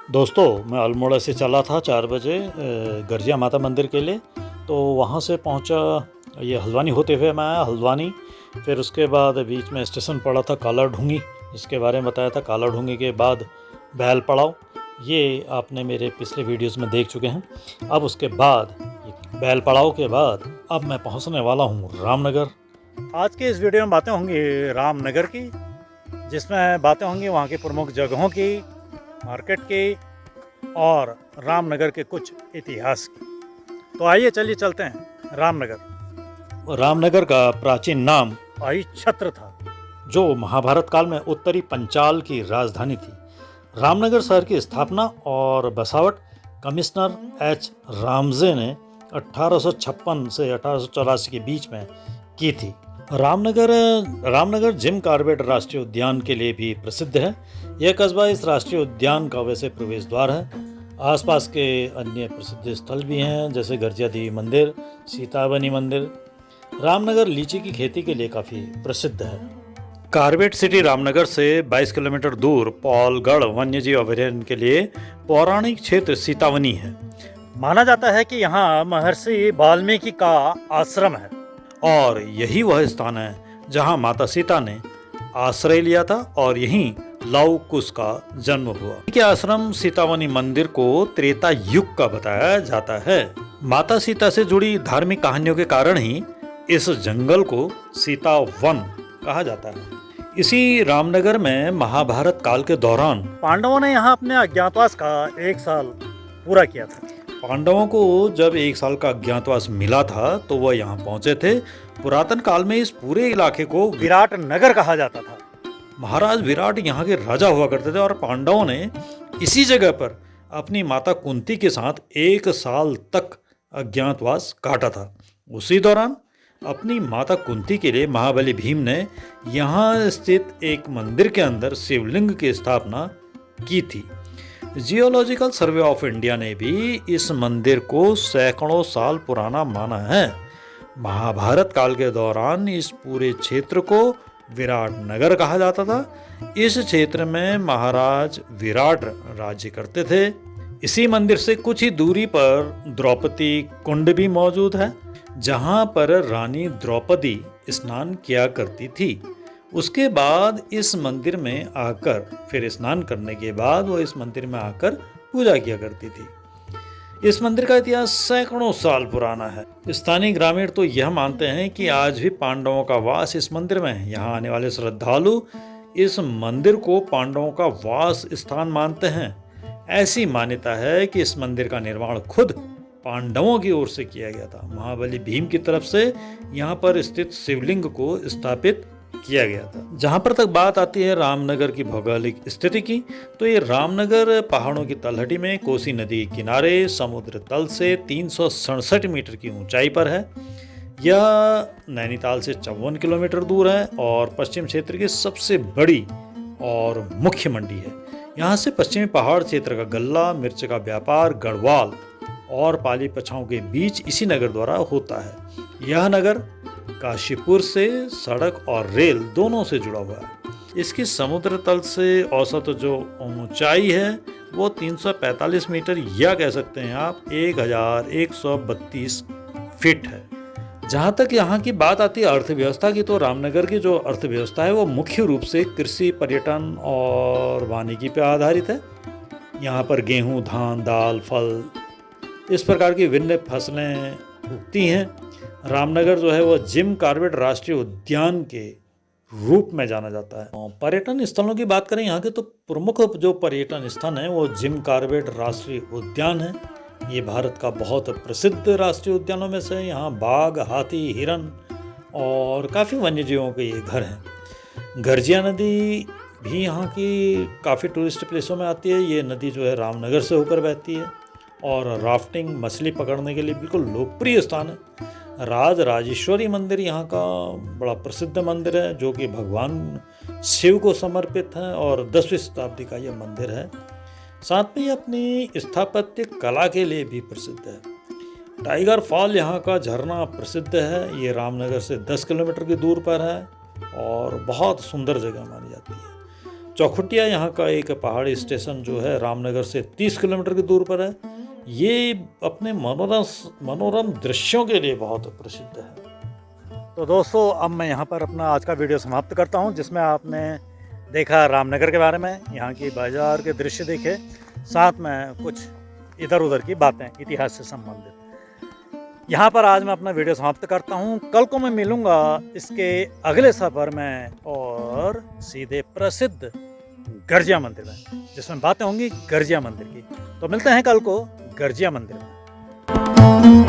दोस्तों, मैं अल्मोड़ा से चला था 4 बजे गर्जिया माता मंदिर के लिए। तो वहाँ से पहुँचा, ये हल्द्वानी होते हुए मैं आया हल्द्वानी। फिर उसके बाद बीच में स्टेशन पड़ा था काला ढूंगी, जिसके बारे में बताया था। काला ढूंगी के बाद बैल पड़ाव, ये आपने मेरे पिछले वीडियोस में देख चुके हैं। अब उसके बाद बैल पड़ाव के बाद अब मैं पहुँचने वाला हूँ रामनगर। आज के इस वीडियो में बातें होंगी रामनगर की, जिसमें बातें होंगी वहाँ की प्रमुख जगहों की, मार्केट की और रामनगर के कुछ इतिहास की। तो आइए चलिए चलते हैं रामनगर। रामनगर का प्राचीन नाम अहिच्छत्र था, जो महाभारत काल में उत्तरी पंचाल की राजधानी थी। रामनगर शहर की स्थापना और बसावट कमिश्नर एच रामजे ने 1856 से 1884 के बीच में की थी। रामनगर जिम कॉर्बेट राष्ट्रीय उद्यान के लिए भी प्रसिद्ध है। यह कस्बा इस राष्ट्रीय उद्यान का वैसे प्रवेश द्वार है। आसपास के अन्य प्रसिद्ध स्थल भी हैं, जैसे गर्जिया देवी मंदिर, सीतावनी मंदिर। रामनगर लीची की खेती के लिए काफ़ी प्रसिद्ध है। कॉर्बेट सिटी रामनगर से 22 किलोमीटर दूर पौलगढ़ वन्यजीव अभयारण्य के लिए पौराणिक क्षेत्र सीतावनी है। माना जाता है कि यहाँ महर्षि वाल्मीकि का आश्रम है और यही वह स्थान है जहाँ माता सीता ने आश्रय लिया था और यहीं लव कुश का जन्म हुआ। के आश्रम सीतावनी मंदिर को त्रेता युग का बताया जाता है। माता सीता से जुड़ी धार्मिक कहानियों के कारण ही इस जंगल को सीता वन कहा जाता है। इसी रामनगर में महाभारत काल के दौरान पांडवों ने यहाँ अपने अज्ञातवास का 1 साल पूरा किया था। पांडवों को जब 1 साल का अज्ञातवास मिला था तो वह यहाँ पहुंचे थे। पुरातन काल में इस पूरे इलाके को विराट नगर कहा जाता था। महाराज विराट यहाँ के राजा हुआ करते थे और पांडवों ने इसी जगह पर अपनी माता कुंती के साथ 1 साल तक अज्ञातवास काटा था। उसी दौरान अपनी माता कुंती के लिए महाबली भीम ने यहाँ स्थित एक मंदिर के अंदर शिवलिंग की स्थापना की थी। जियोलॉजिकल सर्वे ऑफ इंडिया ने भी इस मंदिर को सैकड़ों साल पुराना माना है। महाभारत काल के दौरान इस पूरे क्षेत्र को विराट नगर कहा जाता था। इस क्षेत्र में महाराज विराट राज्य करते थे। इसी मंदिर से कुछ ही दूरी पर द्रौपदी कुंड भी मौजूद है, जहां पर रानी द्रौपदी स्नान किया करती थी। उसके बाद इस मंदिर में आकर, फिर स्नान करने के बाद वो इस मंदिर में आकर पूजा किया करती थी। इस मंदिर का इतिहास सैकड़ों साल पुराना है। स्थानीय ग्रामीण तो यह मानते हैं कि आज भी पांडवों का वास इस मंदिर में है। यहाँ आने वाले श्रद्धालु इस मंदिर को पांडवों का वास स्थान मानते हैं। ऐसी मान्यता है कि इस मंदिर का निर्माण खुद पांडवों की ओर से किया गया था। महाबली भीम की तरफ से यहाँ पर स्थित शिवलिंग को स्थापित किया गया था। जहां पर तक बात आती है रामनगर की भौगोलिक स्थिति की, तो ये रामनगर पहाड़ों की तलहटी में कोसी नदी के किनारे समुद्र तल से 367 मीटर की ऊंचाई पर है। यह नैनीताल से 54 किलोमीटर दूर है और पश्चिम क्षेत्र की सबसे बड़ी और मुख्य मंडी है। यहाँ से पश्चिमी पहाड़ क्षेत्र का गल्ला मिर्च का व्यापार गढ़वाल और पाली पछाओं के बीच इसी नगर द्वारा होता है। यह नगर काशीपुर से सड़क और रेल दोनों से जुड़ा हुआ है। इसकी समुद्र तल से औसत जो ऊंचाई है वो 345 मीटर, या कह सकते हैं आप 1132 फीट है। जहाँ तक यहाँ की बात आती है अर्थव्यवस्था की, तो रामनगर की जो अर्थव्यवस्था है वो मुख्य रूप से कृषि, पर्यटन और वानिकी पर आधारित है। यहाँ पर गेहूँ, धान, दाल, फल, इस प्रकार की विभिन्न फसलें उगती हैं। रामनगर जो है वो जिम कॉर्बेट राष्ट्रीय उद्यान के रूप में जाना जाता है। पर्यटन स्थलों की बात करें, यहाँ के तो प्रमुख जो पर्यटन स्थल हैं वो जिम कॉर्बेट राष्ट्रीय उद्यान है। ये भारत का बहुत प्रसिद्ध राष्ट्रीय उद्यानों में से है। यहाँ बाघ, हाथी, हिरन और काफ़ी वन्यजीवों के ये घर हैं। गर्जिया नदी भी यहाँ की काफ़ी टूरिस्ट प्लेसों में आती है। ये नदी जो है रामनगर से होकर बहती है और राफ्टिंग, मछली पकड़ने के लिए बिल्कुल लोकप्रिय स्थान है। राजेश्वरी मंदिर यहाँ का बड़ा प्रसिद्ध मंदिर है, जो कि भगवान शिव को समर्पित है और 10वीं शताब्दी का यह मंदिर है। साथ में ये अपनी स्थापत्य कला के लिए भी प्रसिद्ध है। टाइगर फॉल यहाँ का झरना प्रसिद्ध है। ये रामनगर से 10 किलोमीटर की दूर पर है और बहुत सुंदर जगह मानी जाती है। चौखुटिया यहाँ का एक पहाड़ी स्टेशन जो है रामनगर से 30 किलोमीटर की दूर पर है। ये अपने मनोरम दृश्यों के लिए बहुत प्रसिद्ध है। तो दोस्तों अब मैं यहाँ पर अपना आज का वीडियो समाप्त करता हूँ, जिसमें आपने देखा रामनगर के बारे में, यहाँ की बाजार के दृश्य देखे, साथ में कुछ इधर उधर की बातें इतिहास से संबंधित। यहाँ पर आज मैं अपना वीडियो समाप्त करता हूँ। कल को मैं मिलूँगा इसके अगले सफ़र में और सीधे प्रसिद्ध गर्जिया मंदिर में, जिसमें बातें होंगी गर्जिया मंदिर की। तो मिलते हैं कल को गर्जिया मंदिर में।